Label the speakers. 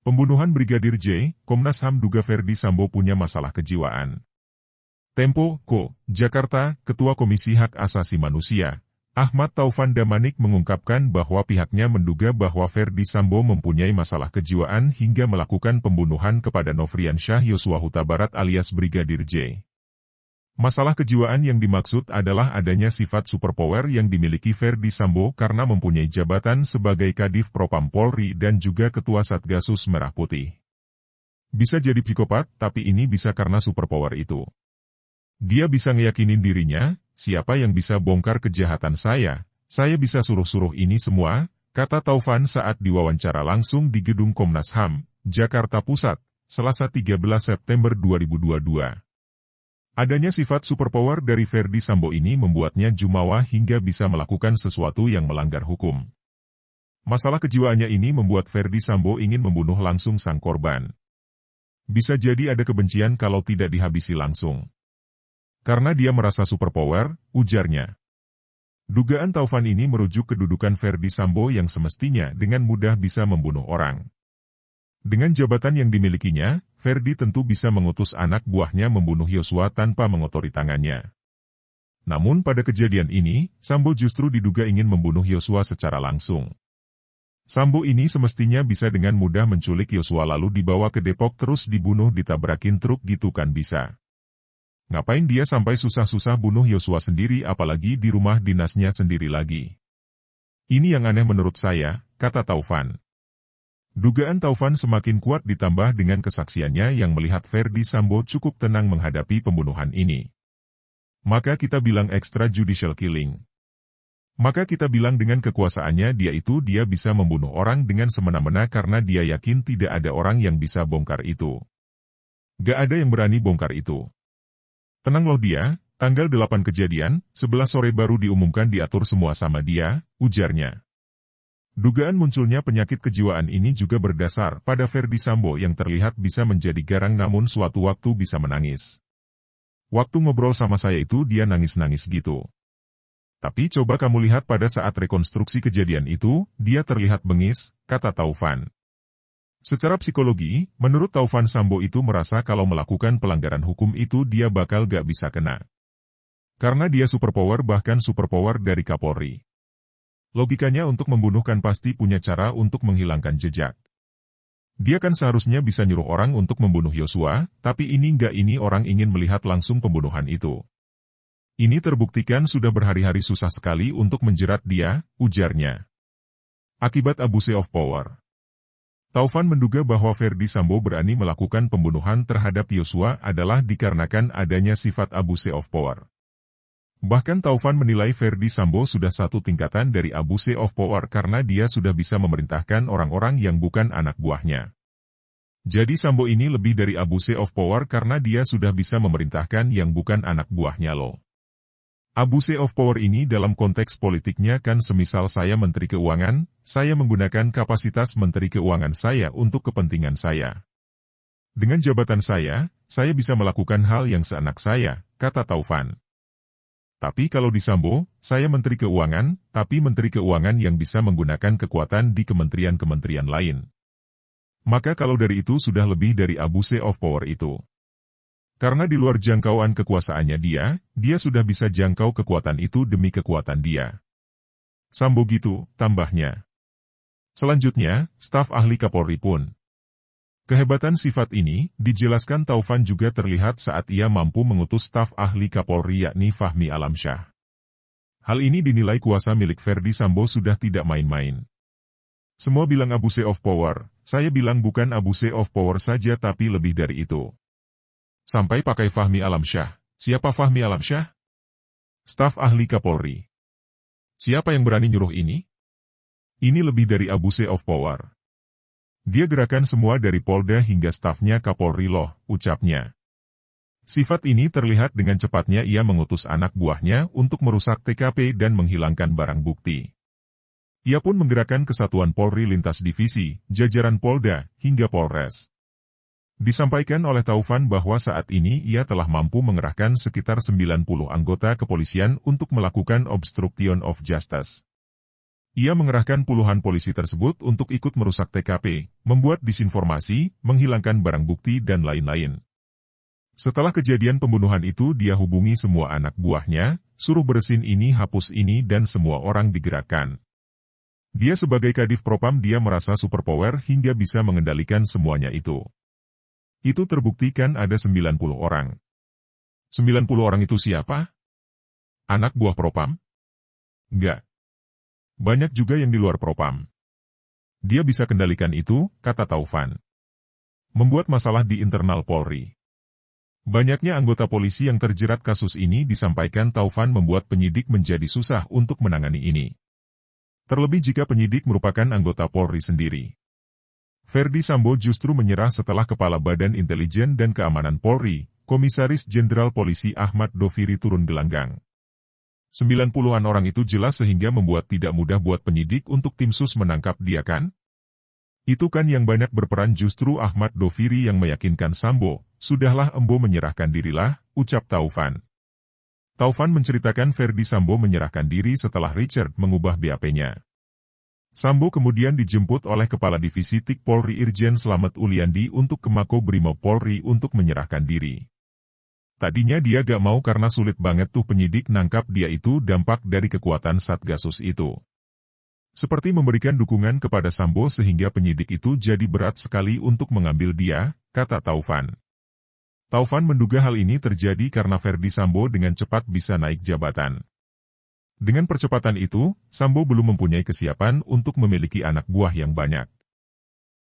Speaker 1: Pembunuhan Brigadir J, Komnas HAM duga Ferdy Sambo punya masalah kejiwaan. Tempo, Ko, Jakarta, Ketua Komisi Hak Asasi Manusia, Ahmad Taufan Damanik mengungkapkan bahwa pihaknya menduga bahwa Ferdy Sambo mempunyai masalah kejiwaan hingga melakukan pembunuhan kepada Nofriansyah Yosua Huta Barat alias Brigadir J. Masalah kejiwaan yang dimaksud adalah adanya sifat superpower yang dimiliki Ferdy Sambo karena mempunyai jabatan sebagai Kadif Propam Polri dan juga Ketua Satgasus Merah Putih. Bisa jadi psikopat, tapi ini bisa karena superpower itu. Dia bisa ngeyakinin dirinya, siapa yang bisa bongkar kejahatan saya bisa suruh-suruh ini semua, kata Taufan saat diwawancara langsung di Gedung Komnas HAM, Jakarta Pusat, Selasa 13 September 2022. Adanya sifat superpower dari Ferdy Sambo ini membuatnya jumawa hingga bisa melakukan sesuatu yang melanggar hukum. Masalah kejiwaannya ini membuat Ferdy Sambo ingin membunuh langsung sang korban. Bisa jadi ada kebencian kalau tidak dihabisi langsung. Karena dia merasa superpower, ujarnya. Dugaan Taufan ini merujuk kedudukan Ferdy Sambo yang semestinya dengan mudah bisa membunuh orang. Dengan jabatan yang dimilikinya, Ferdy tentu bisa mengutus anak buahnya membunuh Yosua tanpa mengotori tangannya. Namun pada kejadian ini, Sambo justru diduga ingin membunuh Yosua secara langsung. Sambo ini semestinya bisa dengan mudah menculik Yosua lalu dibawa ke Depok terus dibunuh ditabrakin truk gitu kan bisa. Ngapain dia sampai susah-susah bunuh Yosua sendiri apalagi di rumah dinasnya sendiri lagi. Ini yang aneh menurut saya, kata Taufan. Dugaan Taufan semakin kuat ditambah dengan kesaksiannya yang melihat Ferdy Sambo cukup tenang menghadapi pembunuhan ini. Maka kita bilang extrajudicial killing. Maka kita bilang dengan kekuasaannya dia bisa membunuh orang dengan semena-mena karena dia yakin tidak ada orang yang bisa bongkar itu. Gak ada yang berani bongkar itu. Tenang loh dia, tanggal 8 kejadian, 11 sore baru diumumkan diatur semua sama dia, ujarnya. Dugaan munculnya penyakit kejiwaan ini juga berdasar pada Ferdy Sambo yang terlihat bisa menjadi garang namun suatu waktu bisa menangis. Waktu ngobrol sama saya itu dia nangis-nangis gitu. Tapi coba kamu lihat pada saat rekonstruksi kejadian itu, dia terlihat bengis, kata Taufan. Secara psikologi, menurut Taufan Sambo itu merasa kalau melakukan pelanggaran hukum itu dia bakal gak bisa kena. Karena dia superpower bahkan superpower dari Kapolri. Logikanya untuk membunuh kan pasti punya cara untuk menghilangkan jejak. Dia kan seharusnya bisa nyuruh orang untuk membunuh Yosua, tapi ini orang ingin melihat langsung pembunuhan itu. Ini terbuktikan sudah berhari-hari susah sekali untuk menjerat dia, ujarnya. Akibat abuse of power. Taufan menduga bahwa Ferdy Sambo berani melakukan pembunuhan terhadap Yosua adalah dikarenakan adanya sifat abuse of power. Bahkan Taufan menilai Ferdy Sambo sudah satu tingkatan dari abuse of power karena dia sudah bisa memerintahkan orang-orang yang bukan anak buahnya. Jadi Sambo ini lebih dari abuse of power karena dia sudah bisa memerintahkan yang bukan anak buahnya loh. Abuse of power ini dalam konteks politiknya kan semisal saya Menteri Keuangan, saya menggunakan kapasitas Menteri Keuangan saya untuk kepentingan saya. Dengan jabatan saya bisa melakukan hal yang seenak saya, kata Taufan. Tapi kalau di Sambo, saya Menteri Keuangan, tapi Menteri Keuangan yang bisa menggunakan kekuatan di kementerian-kementerian lain. Maka kalau dari itu sudah lebih dari abuse of power itu. Karena di luar jangkauan kekuasaannya dia sudah bisa jangkau kekuatan itu demi kekuatan dia. Sambo gitu, tambahnya. Selanjutnya, staf ahli Kapolri pun. Kehebatan sifat ini, dijelaskan Taufan juga terlihat saat ia mampu mengutus staf ahli Kapolri yakni Fahmi Alamsyah. Hal ini dinilai kuasa milik Ferdy Sambo sudah tidak main-main. Semua bilang abuse of power, saya bilang bukan abuse of power saja tapi lebih dari itu. Sampai pakai Fahmi Alamsyah. Siapa Fahmi Alamsyah? Staf ahli Kapolri. Siapa yang berani nyuruh ini? Ini lebih dari abuse of power. Dia gerakan semua dari Polda hingga stafnya Kapolri loh, ucapnya. Sifat ini terlihat dengan cepatnya ia mengutus anak buahnya untuk merusak TKP dan menghilangkan barang bukti. Ia pun menggerakkan kesatuan Polri lintas divisi, jajaran Polda, hingga Polres. Disampaikan oleh Taufan bahwa saat ini ia telah mampu mengerahkan sekitar 90 anggota kepolisian untuk melakukan obstruction of justice. Ia mengerahkan puluhan polisi tersebut untuk ikut merusak TKP, membuat disinformasi, menghilangkan barang bukti dan lain-lain. Setelah kejadian pembunuhan itu dia hubungi semua anak buahnya, suruh bersin ini hapus ini dan semua orang digerakkan. Dia sebagai Kadif Propam dia merasa superpower hingga bisa mengendalikan semuanya itu. Itu terbuktikan ada 90 orang. 90 orang itu siapa? Anak buah Propam? Enggak. Banyak juga yang di luar Propam. Dia bisa kendalikan itu, kata Taufan. Membuat masalah di internal Polri. Banyaknya anggota polisi yang terjerat kasus ini disampaikan Taufan membuat penyidik menjadi susah untuk menangani ini. Terlebih jika penyidik merupakan anggota Polri sendiri. Ferdi Sambo justru menyerah setelah Kepala Badan Intelijen dan Keamanan Polri, Komisaris Jenderal Polisi Ahmad Doviri turun gelanggang. 90-an orang itu jelas sehingga membuat tidak mudah buat penyidik untuk tim sus menangkap dia kan? Itu kan yang banyak berperan justru Ahmad Doviri yang meyakinkan Sambo, sudahlah Embo menyerahkan dirilah, ucap Taufan. Taufan menceritakan Ferdi Sambo menyerahkan diri setelah Richard mengubah BAP-nya. Sambo kemudian dijemput oleh Kepala Divisi Tik Polri Irjen Slamet Uliandi untuk ke Mako Brimob Polri untuk menyerahkan diri. Tadinya dia gak mau karena sulit banget tuh penyidik nangkap dia itu dampak dari kekuatan Satgasus itu. Seperti memberikan dukungan kepada Sambo sehingga penyidik itu jadi berat sekali untuk mengambil dia, kata Taufan. Taufan menduga hal ini terjadi karena Ferdi Sambo dengan cepat bisa naik jabatan. Dengan percepatan itu, Sambo belum mempunyai kesiapan untuk memiliki anak buah yang banyak.